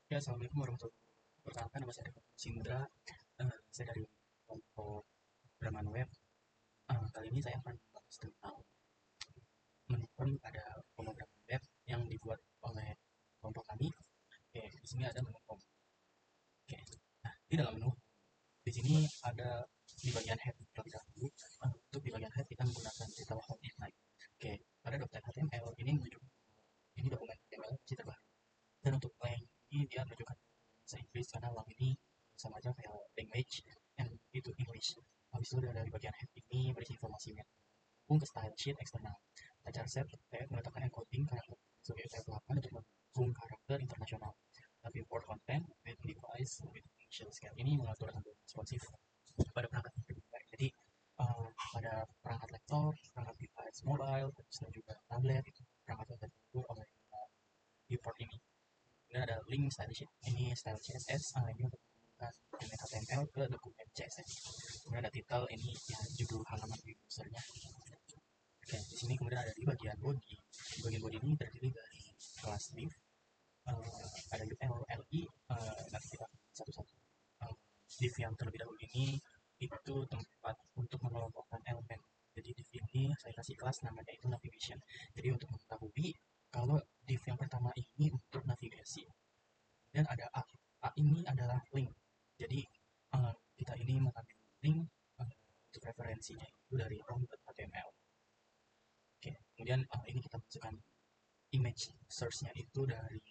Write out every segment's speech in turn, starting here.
Ya, Assalamualaikum warahmatullahi wabarakatuh. Perkenalkan, nama saya Sindra. Saya dari kelompok Pemrograman Web. Kali ini saya akan membahas tentang menu pada pemrograman web yang dibuat oleh kelompok kami. Oke, di sini ada menu home. Oke, nah di dalam menu di sini ada di bagian head terlebih dahulu. Untuk di bagian head kita menggunakan title home inline. Oke, pada .html ini menunjukkan ini dokumen HTML masih terbaru. Dan untuk lang ini dia menunjukkan bahasa Inggris karena lang ini sama aja kayak language and itu English. Habis itu dari bagian head ini berisi informasinya. Hubung ke style sheet eksternal. Pacar set meletakkan encoding karakter sebagai type 8 untuk mendukung karakter internasional. Tapi import content with device with initial scale ini mengatur untuk responsif pada perangkat jadi pada perangkat laptop, perangkat device mobile, dan juga tablet, perangkat yang diatur oleh import ini. Kemudian ada link style sheet. Ini style CSS, ini untuk menggunakan dokumen HTML ke dokumen CSS. Kemudian ada title, ini ya judul halaman usernya. Oke, di sini kemudian ada di bagian body. Di bagian body ini terdiri dari kelas div, ada UL, LI, nanti kita satu-satu. Uh, Div yang terlebih dahulu ini itu tempat untuk mengelompokkan elemen. Jadi div ini saya kasih kelas namanya itu navigation. Jadi untuk mengetahui kalau div yang pertama ini untuk navigasi dan ada A. A ini adalah link. Jadi kita ini mengambil link untuk referensinya itu dari rom.html. Oke, kemudian ini kita masukkan image source-nya itu dari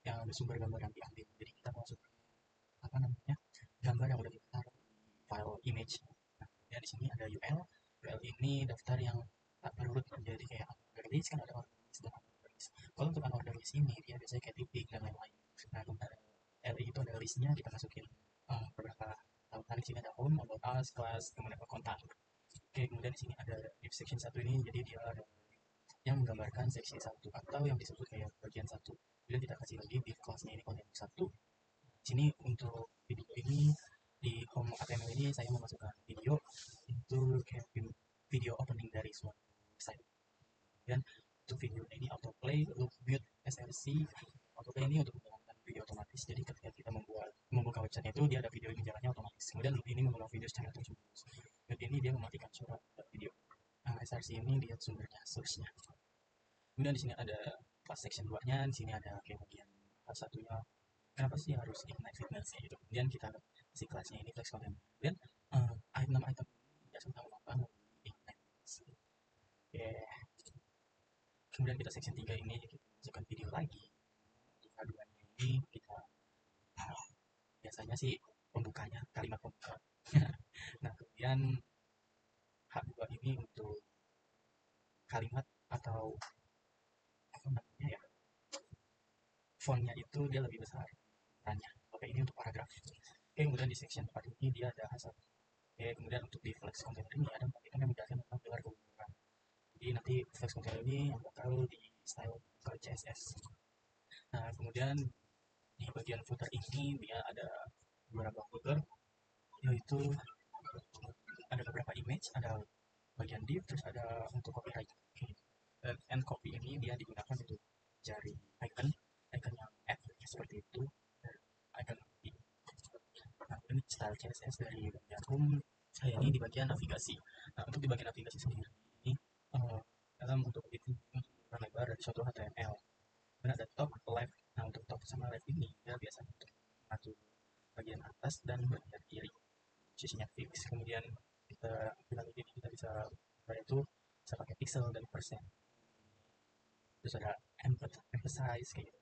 yang sumber gambar yang diambil. Jadi kita masuk apa namanya gambar yang udah kita taruh di file image. Nah, kemudian di sini ada UL. UL ini daftar yang tak berurut menjadi kayak order list kan ada order list dan unordered list. Kalau untuk unordered list ini dia biasanya kayak titik dan lain-lain. Nah, kemudian LI itu ada listnya kita masukin beberapa tautan di sini ada home, about us, class, kemudian ada kontak. Oke, kemudian di sini ada div section satu ini jadi dia ada yang menggambarkan seksi satu atau yang disebut kayak bagian satu. Kemudian kita kasih lagi div kelasnya ini konten satu. Sini untuk video ini di home HTML ini saya memasukkan video itu kayak video opening dari suatu website. Dan untuk video ini autoplay, loop mute, SRC, autoplay ini untuk menjalankan video otomatis. Jadi ketika kita membuka website itu dia ada video ini jalannya otomatis. Kemudian loop ini mengulang video secara terus menerus. Mute ini dia mematikan surat video. Nah, SRC ini dia sumbernya, source-nya. Kemudian di sini ada pas section 2-nya, di sini ada kayak bagian kelas satunya. Kenapa sih harus ignite fitness ya gitu. Kemudian kita si kelasnya ini flex content. Kemudian item tidak serta mengapa ignite. Yeah. Kemudian kita section 3 ini kita masukkan video lagi. Di keduanya ini kita biasanya sih pembukanya, kalimat pembuka. Nah, kemudian H2 ini untuk kalimat atau apa namanya ya, fontnya itu dia lebih besar tanya. Oke, ini untuk paragraf. Oke, kemudian di section 4 ini dia ada hasil. Oke, kemudian untuk di flex container ini ada 4 item yang menjelaskan tentang pilar keunggulan. Jadi nanti flex container ini yang bakal di style ke CSS. Nah, kemudian di bagian footer ini dia ada beberapa footer, yaitu ada beberapa image, ada bagian div, terus ada untuk copyright. Dan end copy ini dia digunakan untuk cari icon, icon yang add seperti itu, dan icon copy. Nah, ini style CSS dari bagian home, saya ini di bagian navigasi. Nah, untuk di bagian navigasi sendiri ini dalam untuk itu ukuran lebar dari suatu HTML. Dan ada top, left. Nah, untuk top sama left ini ya biasanya untuk mengatur bagian atas dan bagian kiri. Posisinya fix. Kemudian kita dengan ini kita bisa itu bisa pakai pixel dan persen. Terus ada emphasize kayak gitu.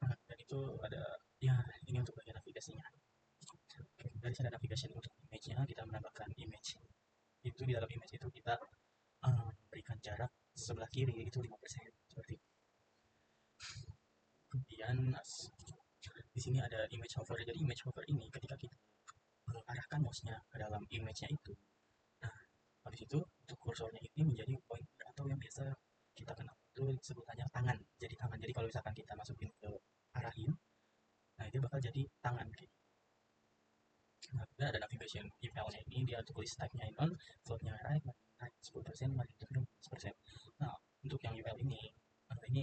Nah, dan itu ada ya ini untuk bagian navigasinya. Oke, dari sana navigation untuk image-nya kita menambahkan image. Itu di dalam image itu kita berikan jarak sebelah kiri itu 5% seperti itu. Kemudian di sini ada image hover. Jadi image hover ini ketika kita arahkan mouse-nya ke dalam image-nya itu, nah habis itu untuk kursornya ini menjadi pointer atau yang biasa kita kenal itu sebutannya tangan. Jadi tangan. Jadi kalau misalkan kita masukin ke arahin, nah itu bakal jadi tangan kayak gitu. Nah, kemudian ada navigation URL-nya ini dia tulis type-nya in on, float-nya right, 10%, margin to 10%. Nah, untuk yang URL ini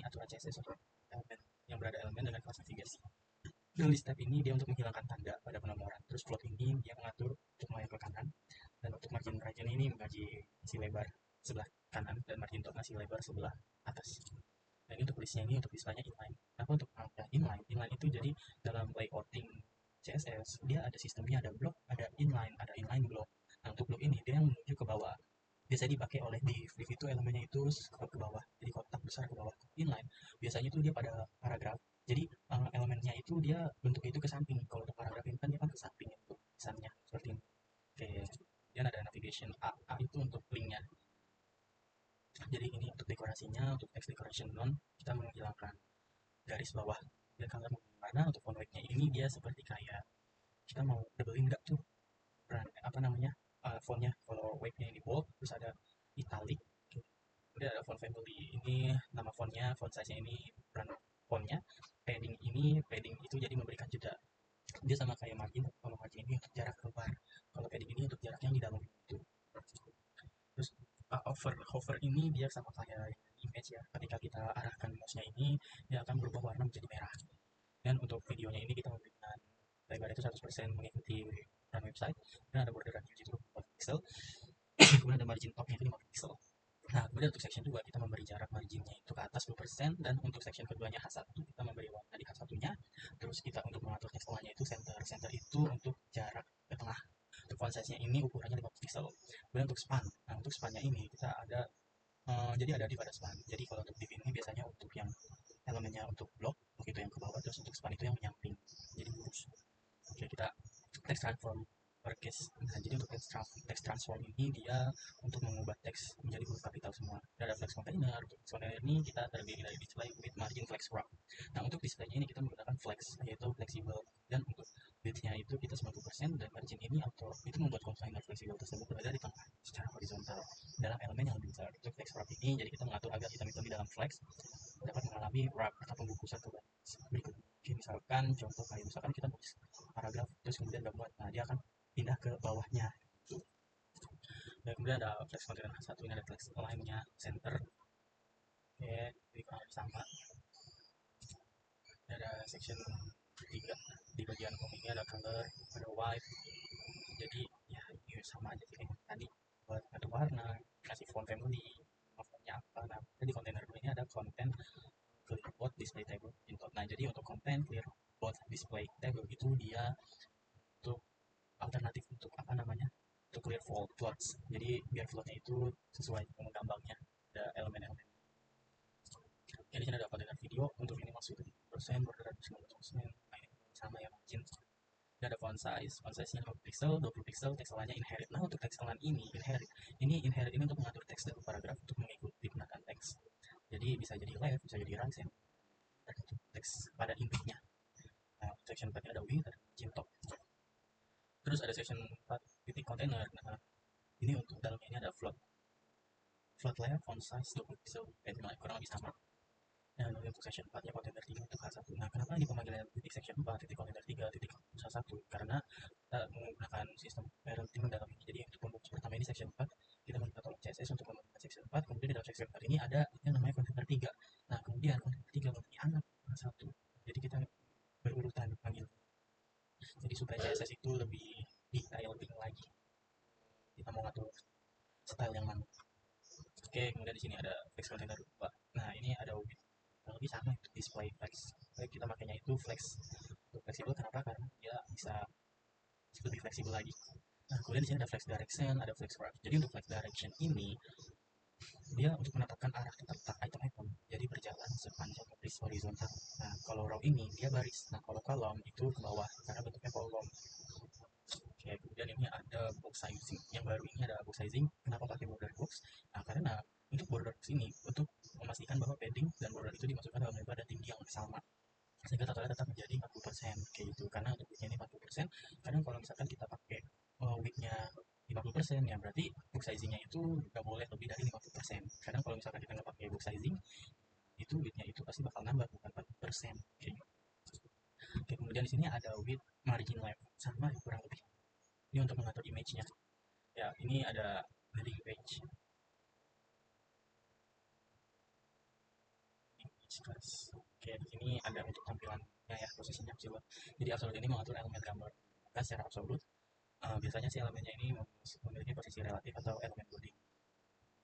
aturan CSS untuk elemen yang berada elemen dengan kelas navigasi. The list tab ini dia untuk menghilangkan tanda pada penomoran. Terus float ini dia mengatur untuk melayang ke kanan, dan untuk margin right ini masih lebar sebelah kanan, dan margin top masih lebar sebelah atas. Dan untuk listnya ini untuk istilahnya inline. Apa untuk inline? Inline itu jadi dalam layouting CSS dia ada sistemnya, ada block, ada inline block. Nah untuk block ini dia yang menuju ke bawah. Biasa dipakai oleh div itu elemennya itu ke bawah, jadi kotak besar ke bawah. Inline biasanya itu dia pada paragraf, jadi elemennya itu dia bentuknya itu ke samping. Kalau untuk paragraf ini kan dia kan ke samping untuk tulisannya seperti ini. Oke, kemudian ada navigation A itu untuk linknya. Jadi ini untuk dekorasinya, untuk text decoration non kita menghilangkan garis bawah dan color mana. Untuk font weight-nya ini dia seperti kayak kita mau doublein nggak tuh apa namanya fontnya. Kalau weight-nya ini bold terus ada italic, kemudian ada font family ini nama fontnya, font size-nya ini ukuran fontnya, padding itu jadi memberikan jeda. Dia sama kayak margin. Kalau margin ini untuk jarak keluar, kalau padding ini untuk jarak yang di dalam itu. Terus hover ini dia sama kayak image ya, ketika kita arahkan mouse-nya ini dia akan berubah warna menjadi merah. Dan untuk videonya ini kita memberikan lebar itu 100% mengikuti ukuran website, dan ada border radius itu 4 pixel, kemudian ada margin top-nya itu 5 pixel. Nah, kemudian untuk section 2 kita memberi jarak marginnya itu ke atas 10%, dan untuk section keduanya H1 kita memberi warna di H1-nya. Terus kita untuk mengatur text tengahnya itu center. Center itu untuk jarak ke tengah. Untuk font size-nya ini ukurannya 5 pixel. Kemudian untuk span. Nah, untuk span-nya ini kita ada jadi ada di pada span. Jadi kalau untuk div ini biasanya untuk yang elemennya untuk blok itu yang ke bawah, terus untuk span itu yang menyamping. Jadi lurus. Oke, kita text transform per case. Nah, jadi untuk text transform ini dia untuk mengubah teks menjadi huruf kapital semua. Dan ada flex container. Untuk flex container ini kita terdiri dari display with margin flex wrap. Nah, untuk displaynya ini kita menggunakan flex, yaitu fleksibel. Dan untuk width-nya itu kita 90%, dan margin ini auto itu membuat container fleksibel tersebut berada di tengah secara horizontal dalam elemen yang lebih besar. Untuk flex wrap ini jadi kita mengatur agar item-item di dalam flex dapat mengalami wrap atau pembungkusan ke berikut. Oke, misalkan contoh kayak misalkan kita nulis paragraf terus kemudian gak muat, nah dia akan pindah ke bawahnya. Dan kemudian ada flex container satu, ini ada flex align-nya center. Oke, jadi kurang lebih sama. Ini ada section 3, di bagian komiknya ada color, ada white. Jadi ya ini sama aja sih kayak tadi, buat ngatur warna, kasih font family, fontnya apa. Nah, jadi kontainer ini ada konten clearboard display table input. Nah, jadi untuk konten clearboard display table itu dia untuk alternatif untuk apa namanya, untuk clear floats. Jadi biar floatnya itu sesuai dengan gambarnya, ada elemen-elemen. Ya, di sini ada kontainer video, untuk ini masuk ke 30%, border 90%. Nah, ini sama ya margin. Dan ada font size nya 50 pixel, 20 pixel, text align-nya inherit. Nah, untuk text align inherit ini untuk mengatur teks dan paragraf untuk mengikuti penataan teks. Jadi bisa jadi left, bisa jadi right, tergantung teks pada intinya. Nah, section 4 ada width, ada margin top. Terus ada section 4 titik container. Nah, ini untuk dalamnya ini ada float layer, font size 20 pixel, kurang lebih sama. Dan untuk section 4 ya container 3 untuk H1. Nah, kenapa ini pemanggilan titik section 4, titik container 3, titik H1? Karena kita menggunakan sistem parenting dalam ini. Jadi untuk pembungkus pertama ini section 4, kita minta tolong CSS untuk membuat section 4. Kemudian di dalam section 4 ini ada yang namanya container 3. Nah, kemudian container 3 mempunyai anak H1. Jadi kita berurutan panggil. Jadi supaya CSS itu lebih detailing lagi, kita mau ngatur style yang mana. Oke, kemudian di sini ada flex container 2. Nah, ini ada width lebih sama untuk display flex. Kita makanya itu flex untuk fleksibel. Kenapa? Karena dia bisa lebih fleksibel lagi. Nah, kemudian di sini ada flex direction, ada flex wrap. Jadi untuk flex direction ini dia untuk menetapkan arah terletak item-item, jadi berjalan sepanjang garis horizontal. Nah, kalau row ini dia baris. Nah, kalau kolom itu ke bawah karena bentuknya kolom. Oke, kemudian ini ada box sizing. Yang baru ini ada box sizing. Kenapa pakai border box? Nah, karena untuk border box ini untuk memastikan bahwa padding dan border itu dimasukkan dalam lebar dan tinggi yang sama, sehingga totalnya tetap menjadi 40% kayak gitu. Karena untuk width-nya ini 40%, kadang kalau misalkan kita pakai width-nya 50% ya berarti box sizing-nya itu nggak boleh lebih dari 50%. Kadang kalau misalkan kita nggak pakai box sizing, itu width-nya itu pasti bakal nambah bukan 40% kayak gitu. Oke, kemudian di sini ada width margin left sama kurang lebih. Ini untuk mengatur image-nya. Ya, ini ada landing page. Image class. Oke, di sini ada untuk tampilan ya posisinya absolut. Jadi absolut ini mengatur elemen gambar kan secara absolut. Biasanya si elemennya ini memiliki posisi relatif atau elemen body.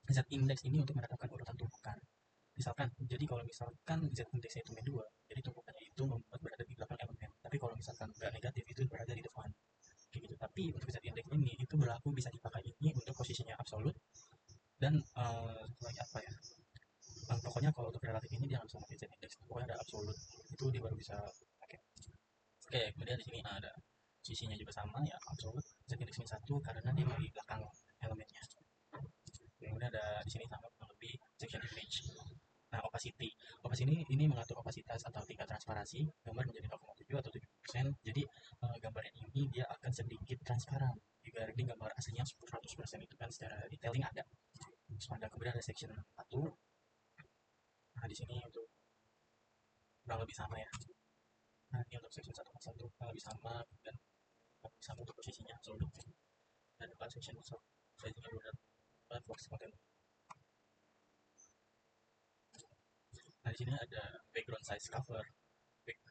Z index ini untuk menetapkan urutan tumpukan. Misalkan, jadi kalau misalkan Z index itu dua, jadi tumpukannya itu membuat berada di belakang elemen. Tapi kalau misalkan nggak negatif itu berada di depan. Kayak gitu. Tapi untuk Z index ini itu berlaku bisa dipakai ini untuk posisinya absolut dan lagi apa ya? Pokoknya kalau untuk relatif ini dia nggak bisa pakai Z index. Pokoknya ada absolut itu dia baru bisa pakai. Oke, kemudian di sini ada sisinya juga sama ya absolut Z index ini satu karena dia di belakang elemennya. Kemudian ada di sini sama kurang lebih section image. Nah, opacity. Opacity ini mengatur opasitas atau tingkat transparansi gambar menjadi 0,7 atau 70%. Jadi gambar ini dia akan sedikit transparan dibanding gambar aslinya 100% itu kan secara detailing ada. Terus ada kemudian ada section 1. Nah, di sini untuk kurang lebih sama ya. Nah, ini untuk section 1,1 kurang lebih sama dan kurang lebih sama untuk posisinya absolut. Dan untuk section 1 saya juga udah box content. Nah, di sini ada background size cover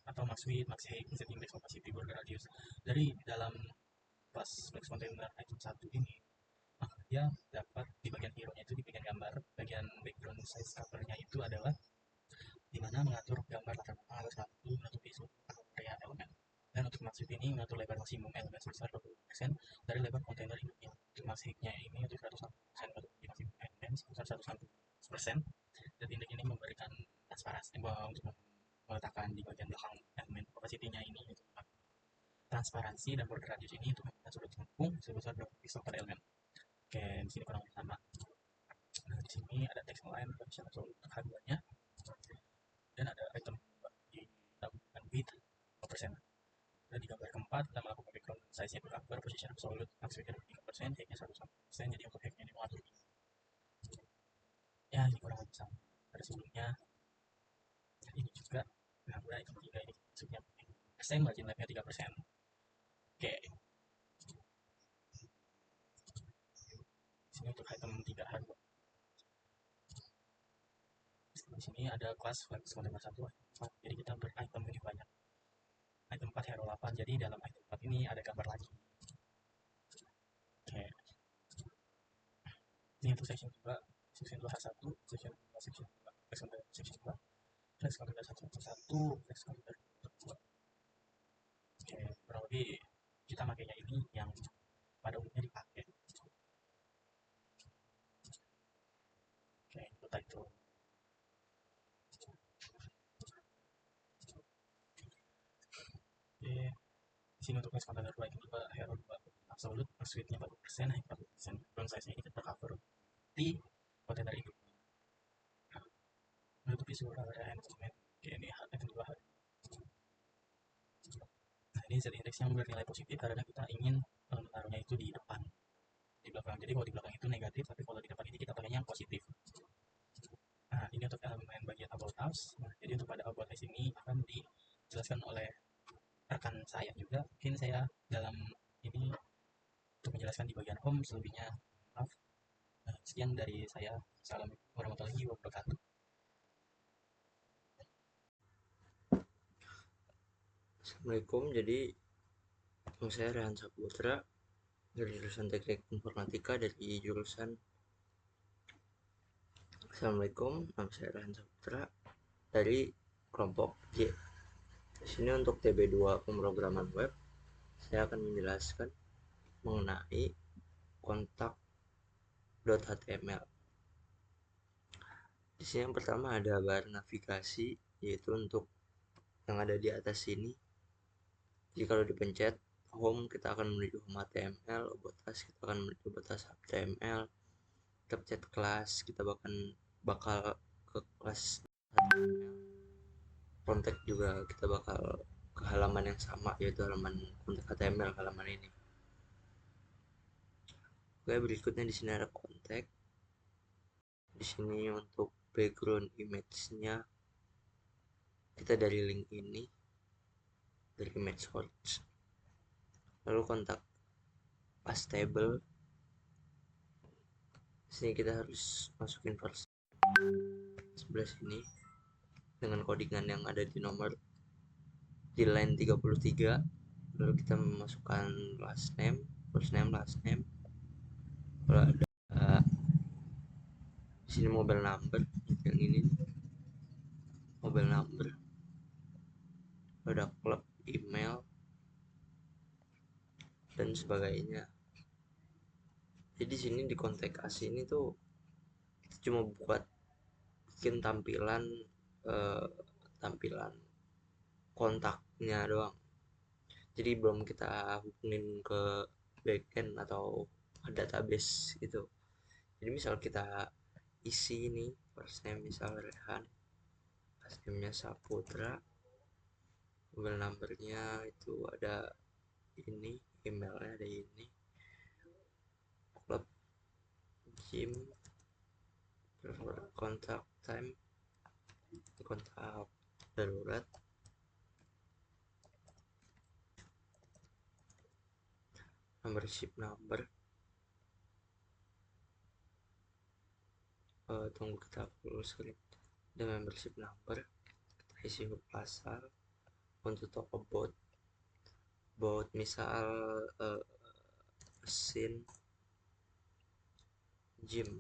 atau max width, max height, z index, opacity, border radius. Dari dalam pas flex container item 1 ini, dia dapat di bagian hero-nya itu di bagian gambar, bagian background size covernya itu adalah di mana mengatur gambar latar belakang harus satu menutupi seluruh area elemen. Dan untuk max width ini mengatur lebar maksimum elemen sebesar 20% dari lebar kontainer induknya. Untuk max height-nya ini untuk 100% menutupi maksimum elemen sebesar 100%. Dan indeks ini memberikan transparansi untuk meletakkan di bagian belakang elemen opacity-nya ini untuk transparansi dan border radius ini untuk menggunakan sudut lengkung sebesar 20 pixel per elemen. Oke, di sini kurang lebih sama. Nah, di sini ada text line position untuk harganya dan ada item di tabungan width 5%. Dan di gambar keempat kita melakukan background size-nya bercover position absolute max width 3%, height-nya 100%. Jadi untuk height-nya ini mengatur ini. Ya, ini kurang lebih sama. Pada sebelumnya ini juga nah udah item 3 ini maksudnya persen margin lab-nya 3%. Oke, sini untuk item 3 harga. Di sini ada kelas flex container 1 jadi kita beritem ini banyak. Item 4 hero 8, jadi dalam item 4 ini ada gambar lagi. Oke, ini untuk section 2, section 2 H1, section 2 section 2, flex container section 2, flex container 1 flex container 2. Oke, kurang lebih kita makainya ini yang pada umumnya dipakai. Oke, itu title. Oke, di sini untuk flex container 2 ini juga hero 2 absolute max width-nya 40%, height 40%. Ground size-nya ini kita cover di kontainer ini. Nah, menutupi seluruh area instrumen. Oke, ini item 2 hari. Nah, ini Z index-nya bernilai positif karena kita ingin menaruhnya itu di depan, di belakang. Jadi kalau di belakang itu negatif, tapi kalau di depan ini kita pakainya yang positif. Nah, ini untuk elemen bagian about us. Nah, jadi untuk pada about us ini akan dijelaskan oleh rekan saya juga. Mungkin saya dalam ini untuk menjelaskan di bagian home, selebihnya maaf. Nah, sekian dari saya. Assalamualaikum warahmatullahi wabarakatuh. Assalamualaikum, jadi saya Rehan Saputra dari jurusan Teknik Informatika dari jurusan Assalamualaikum, nama saya Rehan Saputra dari kelompok J. Di sini untuk TB2 pemrograman web, saya akan menjelaskan mengenai kontak.html. Di sini yang pertama ada bar navigasi, yaitu untuk yang ada di atas sini. Jadi kalau dipencet home, kita akan menuju home HTML, about us kita akan menuju about us HTML, kita pencet kelas, kita bakal ke kelas HTML. Kontak juga kita bakal ke halaman yang sama, yaitu halaman kontak HTML halaman ini. Oke, berikutnya di sini ada kontak. Di sini untuk background image-nya kita dari link ini, dari image source. Lalu kontak pastable. Di sini kita harus masukin versi sebelah sini dengan codingan yang ada di nomor di line 33, lalu kita memasukkan last name, first name, last name. Kalau ada di sini mobile number, yang ini mobile number, ada klub, email, dan sebagainya. Jadi di sini di kontak as ini tuh kita cuma buat bikin tampilan tampilan kontaknya doang. Jadi belum kita hubungin ke backend atau database gitu. Jadi misal kita isi ini first name misal Rehan, last name-nya Saputra, mobile numbernya itu ada ini, emailnya ada ini, klub, gym, kontak time, kontak darurat, membership number, tunggu kita full screen, dan membership number, kita isi huruf asal. Untuk talk about misal mesin gym,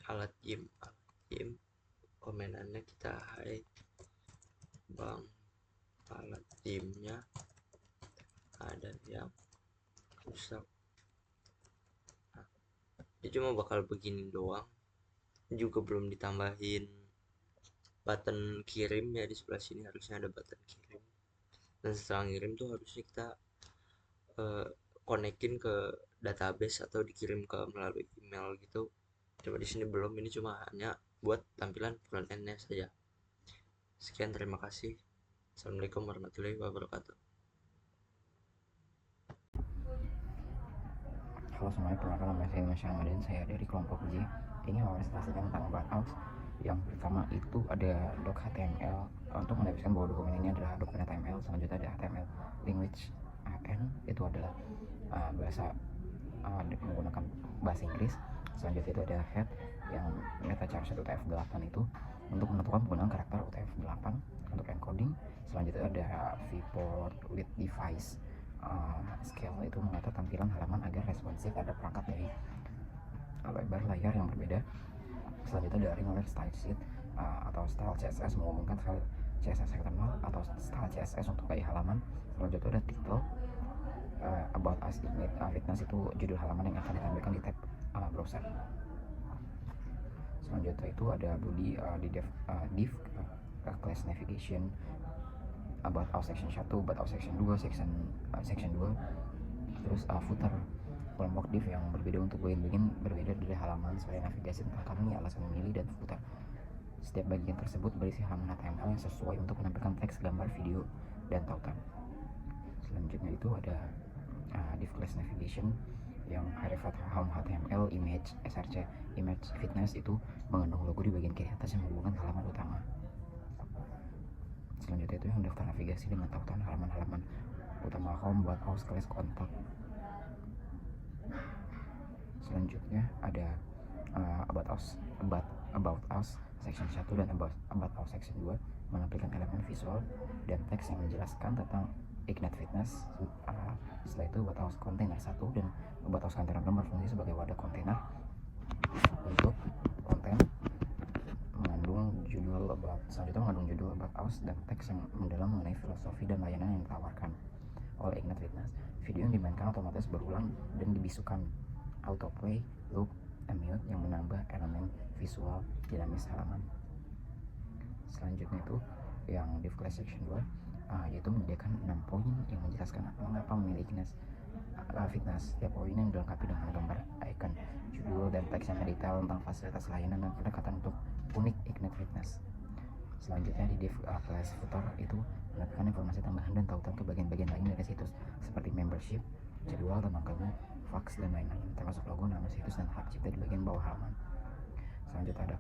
alat gym, komenannya kita hai bang, alat gymnya ada yang rusak. Nah, dia cuma bakal begini doang, juga belum ditambahin button kirim ya. Di sebelah sini harusnya ada button kirim, dan setelah ngirim tuh harusnya kita konekin ke database atau dikirim ke melalui email gitu. Cuma di sini belum, ini cuma hanya buat tampilan front end-nya saja. Sekian, terima kasih. Assalamualaikum warahmatullahi wabarakatuh. Halo semuanya, perkenalkan nama saya Mas Ramadan, saya dari kelompok J. Ini mempresentasikan tentang about yang pertama itu ada doc HTML untuk mendapatkan bahwa dokumen ini adalah dokumen HTML. Selanjutnya ada HTML language AN, itu adalah bahasa menggunakan bahasa Inggris. Selanjutnya itu ada head yang meta charge UTF-8 itu untuk menentukan penggunaan karakter UTF-8 untuk encoding. Selanjutnya ada viewport with device scale, itu mengatur tampilan halaman agar responsif pada perangkat dari lebar layar yang berbeda. Selanjutnya dari knowledge style sheet atau style CSS, menghubungkan file CSS eksternal atau style CSS untuk gaya halaman. Selanjutnya ada title about us fitness, itu judul halaman yang akan ditampilkan di tab browser. Selanjutnya itu ada body di div class navigation, about us section 1, about us section 2, section 2. Terus footer, kelompok div yang berbeda untuk bagian-bagian berbeda dari halaman sesuai navigasi tentang kami, alasan memilih, dan footer. Setiap bagian tersebut berisi halaman HTML yang sesuai untuk menampilkan teks, gambar, video, dan tautan. Selanjutnya itu ada div class navigation yang hierarchy home HTML, image, src, image fitness, itu mengandung logo di bagian kiri atas yang menghubungkan halaman utama. Selanjutnya itu yang daftar navigasi dengan tautan halaman-halaman utama home, buat house, class, kontak. Selanjutnya ada about us section 1 dan about us section 2 menampilkan elemen visual dan teks yang menjelaskan tentang Ignite Fitness. Setelah itu about us container 1 dan about us container berfungsi sebagai wadah kontainer untuk konten selanjutnya mengandung judul about us dan teks yang mendalam mengenai filosofi dan layanan yang ditawarkan oleh Ignite Fitness. Video yang dimainkan otomatis berulang dan dibisukan autoplay, loop, and mute yang menambah elemen visual dinamis halaman. Selanjutnya itu yang div class section 2 yaitu menyediakan 6 poin yang menjelaskan mengapa memilih fitness. Setiap poin yang dilengkapi dengan gambar, icon, judul, dan teks yang detail tentang fasilitas layanan dan pendekatan untuk unik Ignite Fitness. Selanjutnya di div class footer itu menambahkan informasi tambahan dan tautan ke bagian-bagian lain dari situs seperti membership, jadwal, tentang kamu, fax, dan lain-lain, termasuk logo, nama situs, dan hak cipta di bagian bawah halaman. Selanjutnya ada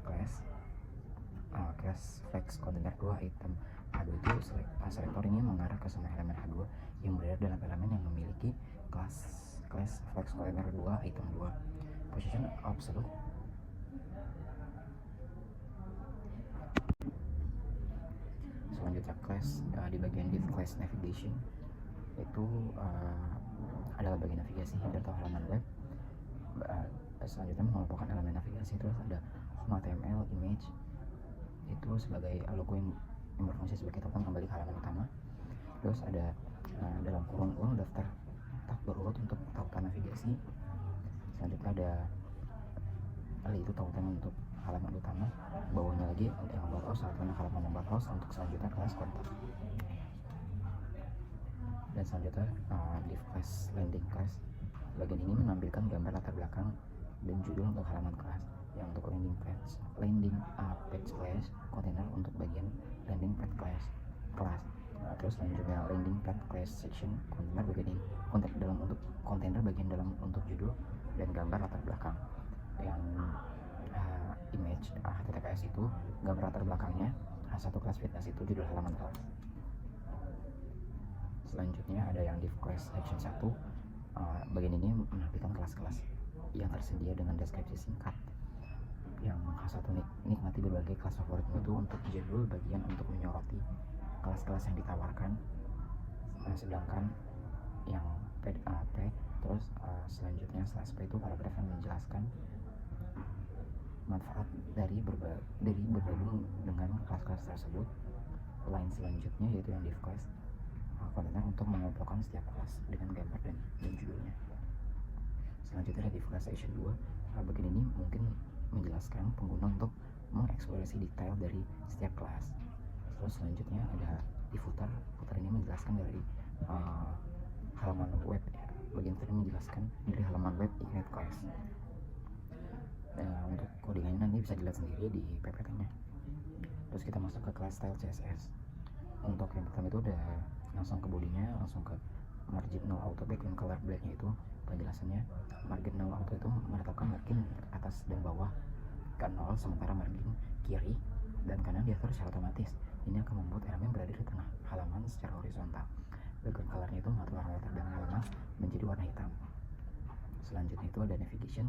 class flex container 2 item H2 itu selektor ini mengarah ke semua elemen H2 yang berada dalam elemen yang memiliki class flex container 2 item 2. Position absolute. Selanjutnya class, di bagian div class navigation itu adalah bagian navigasi data halaman web. Selanjutnya mengelompokkan elemen navigasi, terus ada home HTML, image itu sebagai logo yang berfungsi sebagai tautan kembali ke halaman utama. Terus ada dalam kurung ulang daftar tab berurut untuk tautan navigasi. Selanjutnya ada itu tautan untuk halaman utama, bawahnya lagi yang about house, satunya halaman about house untuk selanjutnya kelas kontak. Dan selanjutnya div class landing class, bagian ini menampilkan gambar latar belakang dan judul untuk halaman kelas. Yang untuk landing page class container untuk bagian landing page class. Terus selanjutnya landing page class section container bagian dalam untuk kontainer bagian dalam untuk judul dan gambar latar belakang. Yang image HTTPS itu gambar latar belakangnya, satu kelas fitness itu judul halaman kelas. Selanjutnya ada yang div class section 1. Bagian ini menampilkan kelas-kelas yang tersedia dengan deskripsi singkat. Yang satu nikmati berbagai kelas favoritmu itu untuk judul bagian untuk menyoroti kelas-kelas yang ditawarkan. Sedangkan yang P terus selanjutnya slash P itu paragraf yang menjelaskan manfaat dari bergabung dengan kelas-kelas tersebut. Line selanjutnya yaitu yang div class kontainer untuk mengumpulkan setiap kelas dengan gambar dan judulnya. Selanjutnya ada div class section 2. Bagian ini mungkin menjelaskan pengguna untuk mengeksplorasi detail dari setiap kelas. Terus selanjutnya ada di footer ini menjelaskan dari halaman web ya. Bagian ini menjelaskan dari halaman web Ignite class. Untuk codingannya nanti bisa dilihat sendiri di PPT-nya. Terus kita masuk ke kelas style CSS. Untuk yang pertama itu udah langsung ke bodinya, langsung ke margin no auto background color black-nya itu penjelasannya. Margin no auto itu menetapkan margin atas dan bawah ke 0, sementara margin kiri dan kanan diatur secara otomatis. Ini akan membuat elemen berada di tengah halaman secara horizontal. Background color-nya itu mengatur warna latar belakang halaman menjadi warna hitam. Selanjutnya itu ada navigation.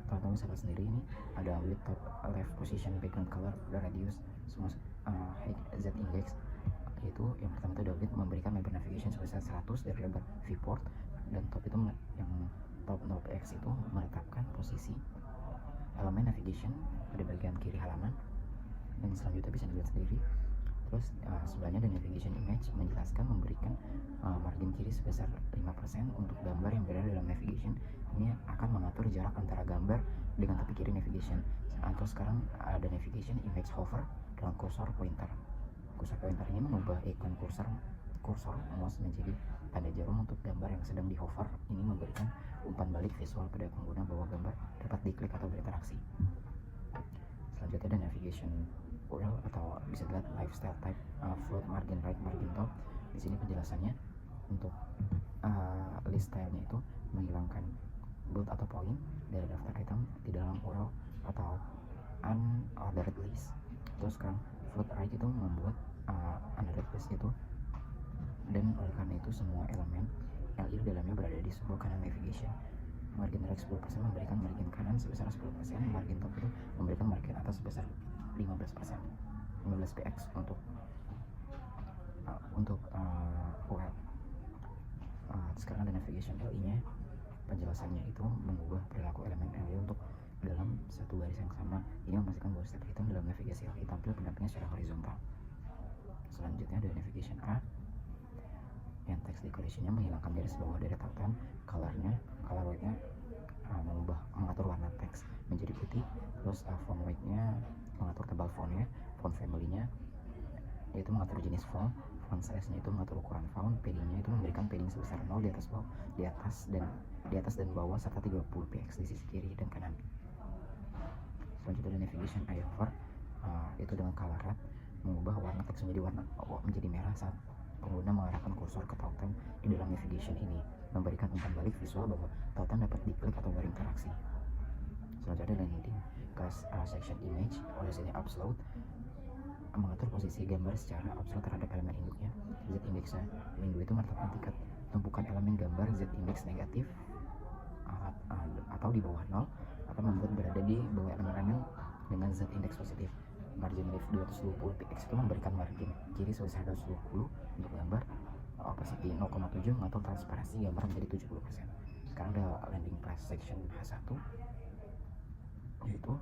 Teman-teman bisa lihat sendiri, ini ada width top left position background color radius semua z index. Yaitu yang pertama itu ada width memberikan lebar navigation sebesar 100 dari lebar viewport, dan top itu yang top node x itu menetapkan posisi elemen navigation pada bagian kiri halaman, dan selanjutnya bisa dilihat sendiri. Terus sebelahnya ada navigation image menjelaskan memberikan margin kiri sebesar 5% untuk gambar yang berada dalam navigation. Ini akan mengatur jarak antara gambar dengan tepi kiri navigation. Terus sekarang ada navigation image hover dengan kursor pointer. Kursor pointer ini mengubah ikon kursor mouse menjadi tanda jarum untuk gambar yang sedang di hover. Ini memberikan umpan balik visual pada pengguna bahwa gambar dapat diklik atau berinteraksi. Selanjutnya ada navigation URL atau bisa dilihat lifestyle type, float, margin right, margin top. Di sini penjelasannya untuk list style-nya itu menghilangkan bold atau point dari daftar item di dalam URL atau unordered list. Terus sekarang float right itu membuat unordered list itu, dan oleh karena itu semua elemen LI di dalamnya berada di sebuah kanan navigation. Margin right 10% memberikan margin kanan sebesar 10%, margin top itu memberikan margin atas sebesar 15%, 15 px untuk URL. Sekarang ada navigation LI nya. Penjelasannya itu mengubah perilaku elemen LI untuk dalam satu garis yang sama. Ini memastikan bahwa setiap item dalam navigasi LI tampil pendampingnya secara horizontal. Selanjutnya ada navigation A yang text decoration-nya menghilangkan garis bawah dari tautan, color-nya, color weight-nya mengatur warna teks menjadi putih. Terus font weight-nya mengatur tebal font-nya, font family-nya yaitu mengatur jenis font size-nya itu mengatur ukuran font, padding-nya itu memberikan padding sebesar 0 di atas dan bawah serta 30 px di sisi kiri dan kanan. Selanjutnya ada navigation eye hover, itu dengan color red mengubah warna teks menjadi merah saat pengguna mengarahkan kursor ke tautan di dalam navigation ini, memberikan umpan balik visual bahwa tautan dapat diklik atau berinteraksi. Selanjutnya ada landing class section image, oleh sini upload mengatur posisi gambar secara upload terhadap elemen induknya. Z indexnya window itu menetapkan tingkat tumpukan elemen gambar Z index negatif atau di bawah 0, atau membuat berada di bawah elemen-elemen dengan Z index positif. margin left 220 px itu memberikan margin kiri sebesar 220 untuk gambar, opacity 0,7 mengatur transparansi gambar menjadi 70%. Sekarang ada landing price section H1, yaitu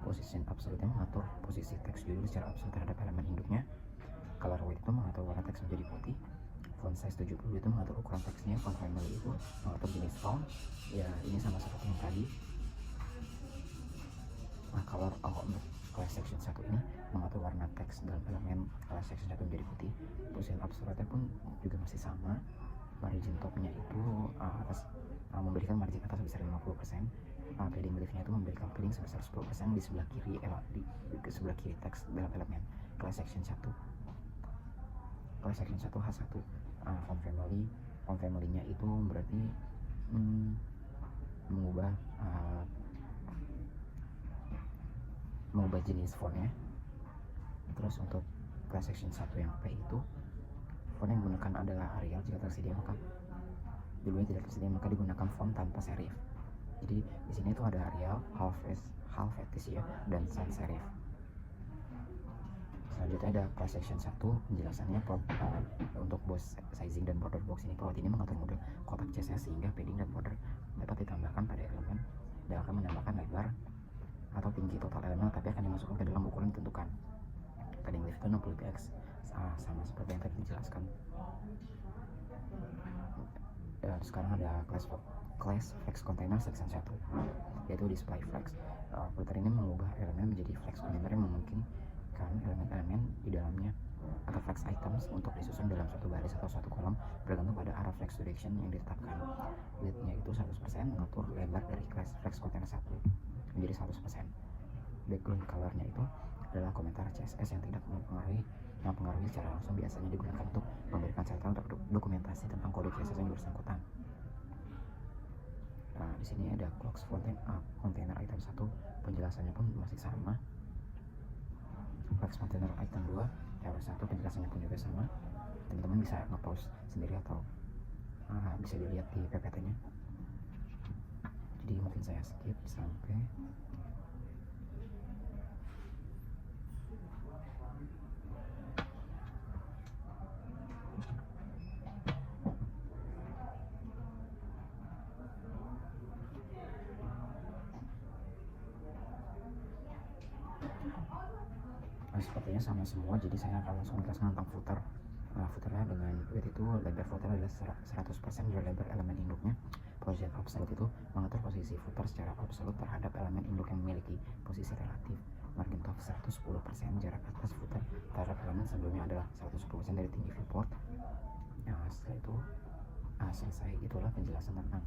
position absolute mengatur posisi teks judul secara absolut terhadap elemen induknya. Color weight itu mengatur warna teks menjadi putih. Font size 70 itu mengatur ukuran teksnya. Font family itu mengatur jenis font. Ya ini sama seperti yang tadi. Nah, color untuk class section 1 ini mengatur warna teks dalam elemen class section 1 menjadi putih. Position absolute pun juga masih sama. Margin topnya itu memberikan margin atas sebesar 50%. Padding leftnya itu memberikan padding sebesar 10% di sebelah kiri di sebelah kiri teks dalam elemen class section 1. Class section 1 H1. Font family-nya itu berarti mengubah jenis fontnya. Terus untuk class section 1 yang P itu font yang digunakan adalah Arial jika tersedia, maka dulunya tidak tersedia maka digunakan font tanpa serif. Jadi di sini itu ada Arial, Helvetica dan sans serif. Selanjutnya ada class section 1 penjelasannya untuk box sizing dan border box. Ini plot ini mengatur model kotak CSS sehingga padding dan border dapat ditambahkan pada elemen dan akan menambahkan lebar atau tinggi total elemen, tapi akan dimasukkan ke dalam ukuran ditentukan. Padding left 60 px sama seperti yang tadi dijelaskan. Dan sekarang ada class flex container section 1, yaitu display flex. Filter ini mengubah elemen menjadi flex container yang memungkinkan elemen-elemen di dalamnya atau flex items untuk disusun dalam satu baris atau satu kolom bergantung pada arah flex direction yang ditetapkan. Width-nya itu 100% mengatur lebar dari class flex container 1 menjadi 100%. Background color-nya itu adalah komentar CSS yang tidak mempengaruhi secara langsung, biasanya digunakan untuk memberikan catatan untuk dokumentasi tentang kode CSS yang bersangkutan. Nah, di sini ada clocks container item 1, penjelasannya pun masih sama. Flex container item 2 TR1 penjelasannya pun juga sama. Teman-teman bisa nge-pause sendiri atau bisa dilihat di PPT-nya. Jadi mungkin saya skip sampai sepertinya sama semua, jadi saya akan langsung menjelaskan tentang footer. Footernya dengan width itu lebar footer adalah 100% dari lebar elemen induknya. Position absolute itu mengatur posisi footer secara absolut terhadap elemen induk yang memiliki posisi relatif. Margin top 110%, jarak atas footer terhadap elemen sebelumnya adalah 110% dari tinggi viewport. Setelah itu selesai. Itulah penjelasan tentang